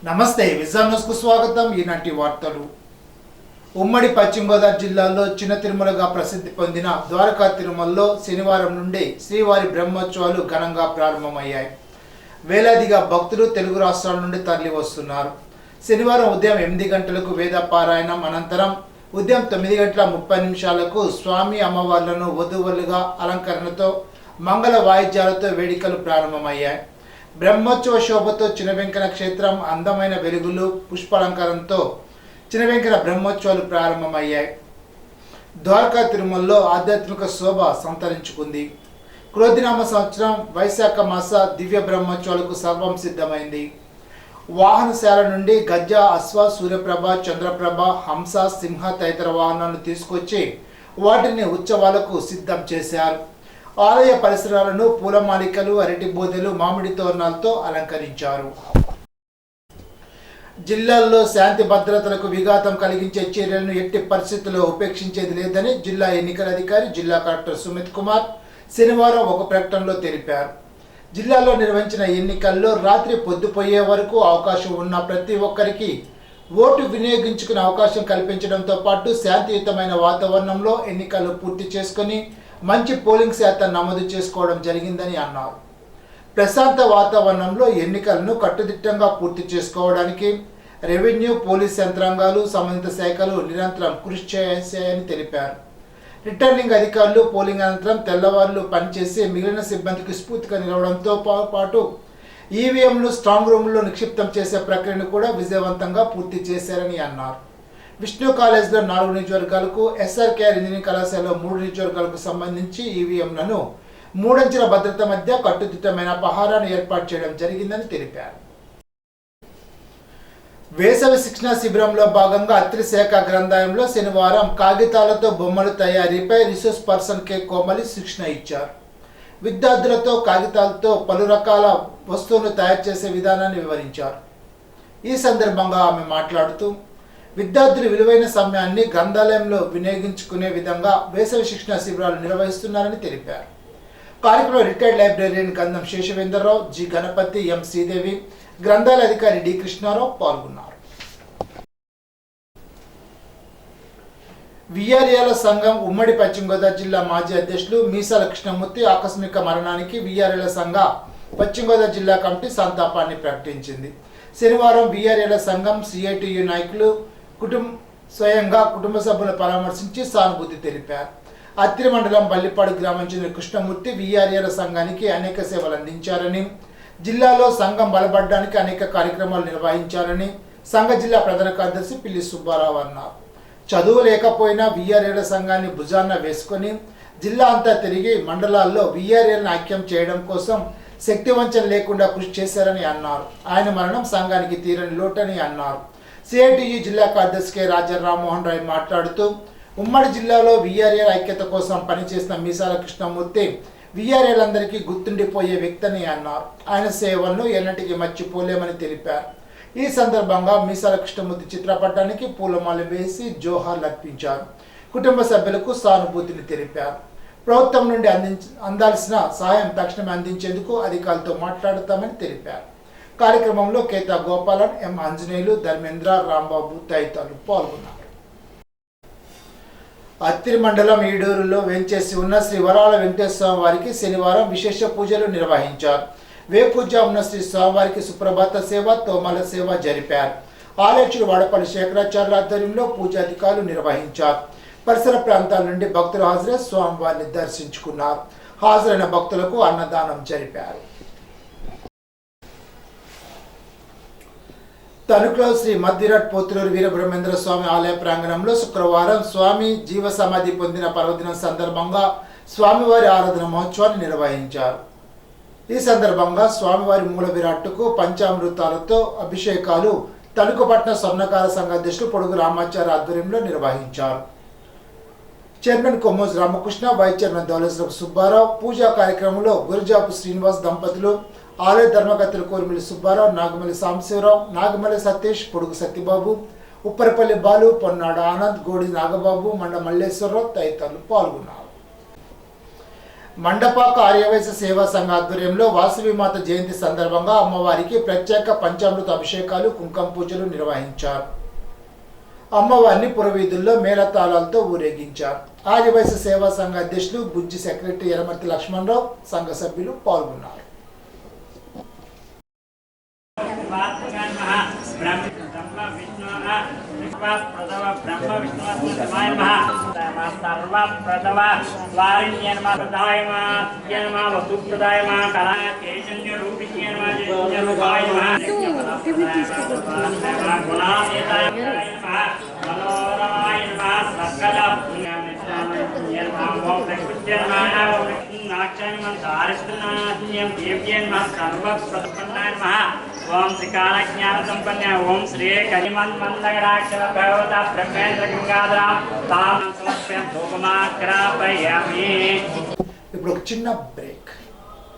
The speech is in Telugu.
నమస్తే విజన్ న్యూస్ కు స్వాగతం. ఈనాటి వార్తలు. ఉమ్మడి పశ్చిమ గోదావరి జిల్లాలో చిన్న తిరుమలగా ప్రసిద్ధి పొందిన ద్వారకా తిరుమలలో శనివారం నుండి శ్రీవారి బ్రహ్మోత్సవాలు ఘనంగా ప్రారంభమయ్యాయి. వేలాదిగా భక్తులు తెలుగు రాష్ట్రాల నుండి తరలి వస్తున్నారు. శనివారం ఉదయం 8 గంటలకు వేద పారాయణం అనంతరం ఉదయం 9:30 స్వామి అమ్మవార్లను వధువులుగా అలంకరణతో మంగళ వాయిద్యాలతో వేడుకలు ప్రారంభమయ్యాయి. బ్రహ్మోత్సవ శోభతో చినవెంకన క్షేత్రం అందమైన వెలుగులు పుష్పాలంకారంతో చినవెంకన బ్రహ్మోత్సవాలు ప్రారంభమయ్యాయి. ద్వారకా తిరుమలలో ఆధ్యాత్మిక శోభ సంతరించుకుంది. క్రోధినామ సంవత్సరం వైశాఖ మాస దివ్య బ్రహ్మోత్సవాలకు సర్వం సిద్ధమైంది. వాహనశాల నుండి గజ, అశ్వ, సూర్యప్రభ, చంద్రప్రభ, హంస, సింహ తదితర వాహనాలను తీసుకొచ్చి వాటిని ఉత్సవాలకు సిద్ధం చేశారు. ఆలయ పరిసరాలను పూలమాలికలు, అరటి బోదెలు, మామిడి తోరణాలతో అలంకరించారు. జిల్లాల్లో శాంతి భద్రతలకు విఘాతం కలిగించే చర్యలను ఎట్టి పరిస్థితుల్లో ఉపేక్షించేది లేదని జిల్లా ఎన్నికల అధికారి జిల్లా కలెక్టర్ సుమిత్ కుమార్ శనివారం ఒక ప్రకటనలో తెలిపారు. జిల్లాలో నిర్వహించిన ఎన్నికల్లో రాత్రి పొద్దుపోయే వరకు అవకాశం ఉన్న ప్రతి ఒక్కరికి ఓటు వినియోగించుకునే అవకాశం కల్పించడంతో పాటు శాంతియుతమైన వాతావరణంలో ఎన్నికలు పూర్తి చేసుకుని మంచి పోలింగ్ శాతం నమోదు చేసుకోవడం జరిగిందని అన్నారు. ప్రశాంత వాతావరణంలో ఎన్నికలను కట్టుదిట్టంగా పూర్తి చేసుకోవడానికి రెవెన్యూ, పోలీస్ యంత్రాంగాలు, సంబంధిత శాఖలు నిరంతరం కృషి చేశాయని తెలిపారు. రిటర్నింగ్ అధికారులు పోలింగ్ అనంతరం తెల్లవారులు పనిచేసి మిగిలిన సిబ్బందికి స్ఫూర్తిగా నిలవడంతో పాటు ఈవీఎంలు స్ట్రాంగ్ రూమ్లో నిక్షిప్తం చేసే ప్రక్రియను కూడా విజయవంతంగా పూర్తి చేశారని అన్నారు. విష్ణు కాలేజ్లో 4 నియోజకవర్గాలకు, ఎస్ఆర్కేఆర్ ఇంజనీరింగ్ కళాశాలలో 3 నియోజకవర్గాలకు సంబంధించి ఈవీఎంలను 3 అంచెల భద్రత మధ్య కట్టుదిట్టమైన పహారాను ఏర్పాటు చేయడం జరిగిందని తెలిపారు. వేసవి శిక్షణ శిబిరంలో భాగంగా అత్రి శాఖ గ్రంథాలయంలో శనివారం కాగితాలతో బొమ్మల తయారీపై రిసోర్స్ పర్సన్ కె కోమలి శిక్షణ ఇచ్చారు. విద్యార్థులతో కాగితాలతో పలు రకాల వస్తువులు తయారు చేసే విధానాన్ని వివరించారు. ఈ సందర్భంగా ఆమె మాట్లాడుతూ విద్యార్థులు విలువైన సమయాన్ని గ్రంథాలయంలో వినియోగించుకునే విధంగా వేసవి శిక్షణ శిబిరాలు నిర్వహిస్తున్నారని తెలిపారు. కార్యక్రమంలో రిటైర్డ్ లైబ్రరీయన్ గంధం శేషవేంద్రరావు, జి గణపతి, ఎం శ్రీదేవి, గ్రంథాలయ అధికారి డి కృష్ణారావు పాల్గొన్నారు. విఆర్ఏల సంఘం ఉమ్మడి పశ్చిమ గోదావరి జిల్లా మాజీ అధ్యక్షులు మీసాల కృష్ణమూర్తి ఆకస్మిక మరణానికి విఆర్ఏల సంఘ పశ్చిమ గోదావరి జిల్లా కమిటీ సంతాపాన్ని ప్రకటించింది. శనివారం విఆర్ఏల సంఘం సిఐటియు నాయకులు స్వయంగా కుటుంబ సభ్యులను పరామర్శించి సానుభూతి తెలిపారు. అత్రి మండలం బల్లిపాడు గ్రామం చెందిన కృష్ణమూర్తి విఆర్ఏల సంఘానికి అనేక సేవలు అందించారని, జిల్లాలో సంఘం బలపడడానికి అనేక కార్యక్రమాలు నిర్వహించారని సంఘ జిల్లా ప్రధాన కార్యదర్శి పిల్లి సుబ్బారావు అన్నారు. చదువు లేకపోయినా విఆర్ఏల సంఘాన్ని భుజాన వేసుకొని జిల్లా అంతా తిరిగి మండలాల్లో విఆర్ఏలను ఐక్యం చేయడం కోసం శక్తివంచన లేకుండా కృషి చేశారని అన్నారు. ఆయన మరణం సంఘానికి తీరని లోటని అన్నారు. సిఐటియు జిల్లా కార్యదర్శి కె రాజా రామ్మోహన్ రాయ్ మాట్లాడుతూ ఉమ్మడి జిల్లాలో విఆర్ఏల ఐక్యత కోసం పనిచేసిన మీసాల కృష్ణమూర్తి విఆర్ఏలందరికీ గుర్తుండిపోయే వ్యక్తిని అన్నారు. ఆయన సేవలను ఎన్నటికీ మర్చిపోలేమని తెలిపారు. ఈ సందర్భంగా మీసాల కృష్ణమూర్తి చిత్రపటానికి పూలమాల వేసి జోహార్లు అర్పించారు. కుటుంబ సభ్యులకు సానుభూతిని తెలిపారు. ప్రభుత్వం నుండి అందాల్సిన సహాయం తక్షణమే అందించేందుకు అధికారులతో మాట్లాడుతామని తెలిపారు. కార్యక్రమంలో కేతా గోపాలన్, ఎం ఆంజనేయులు, ధర్మేంద్ర, రాంబాబు తదితరులు పాల్గొన్నారు. అత్తిరి మండలం ఈడూరులో వేంచేసి ఉన్న శ్రీ వరాల వెంకటేశ్వర స్వామి వారికి శనివారం విశేష పూజలు నిర్వహించారు. వేపూజ ఉన్న శ్రీ స్వామివారికి సుప్రభాత సేవ, తోమల సేవ జరిపారు. ఆలయచుడు వాడపల్లి శేఖరాచార్యుల ఆధ్వర్యంలో పూజాధికారులు నిర్వహించారు. పరిసర ప్రాంతాల నుండి భక్తులు హాజరై స్వామివారిని దర్శించుకున్నారు. హాజరైన భక్తులకు అన్నదానం జరిపారు. తణుకులో శ్రీ మద్విరాట్ పోతులూరు వీరబ్రహ్మేంద్ర స్వామి ఆలయ ప్రాంగణంలో శుక్రవారం స్వామి జీవ సమాధి పొందిన పర్వదినం సందర్భంగా స్వామివారి ఆరాధన మహోత్సవాన్ని నిర్వహించారు. ఈ సందర్భంగా స్వామివారి మూల విరాట్టుకు పంచామృతాలతో అభిషేకాలు తణుకుపట్న స్వర్ణకార సంఘ అధ్యక్షులు పొడుగు రామాచార్య ఆధ్వర్యంలో నిర్వహించారు. Chairman Kommoju Ramakrishna, vice chairman Dauleswarapu Subbarao, పూజా కార్యక్రమంలో గురజాపు శ్రీనివాస్ దంపతులు, ఆలయ ధర్మకర్తలు కోరిమిల్లి సుబ్బారావు, నాగమల్లి సాంబశివరావు, నాగమల్లి సతీష్, పొడుగు సత్యబాబు, ఉప్పరపల్లి బాలు, పొన్నాడు ఆనంద్, గోడి నాగబాబు, మండ మల్లేశ్వరరావు తదితరులు పాల్గొన్నారు. మండపాక ఆర్యవైశ్య సేవా సంఘ ఆధ్వర్యంలో వాసవిమాత జయంతి సందర్భంగా అమ్మవారికి ప్రత్యేక పంచామృత అభిషేకాలు కుంకుమ పూజలు నిర్వహించారు. అమ్మవారిని పురవీధుల్లో మేళతాళాలతో ఊరేగించారు. ఆర్యవైశ్య సేవా సంఘ అధ్యక్షులు బుజ్జి సెక్రటరీ యలమర్తి లక్ష్మణరావు సంఘ సభ్యులు పాల్గొన్నారు. ओम त्रिकाल ज्ञान संपन्न ओम श्री कलिमन मंदगराक्षर भगवता ब्रह्मेंद्र गंगाधर ताम समर्पण धूपमाग्रापयामि. ఇప్పుడు ఒక చిన్న బ్రేక్.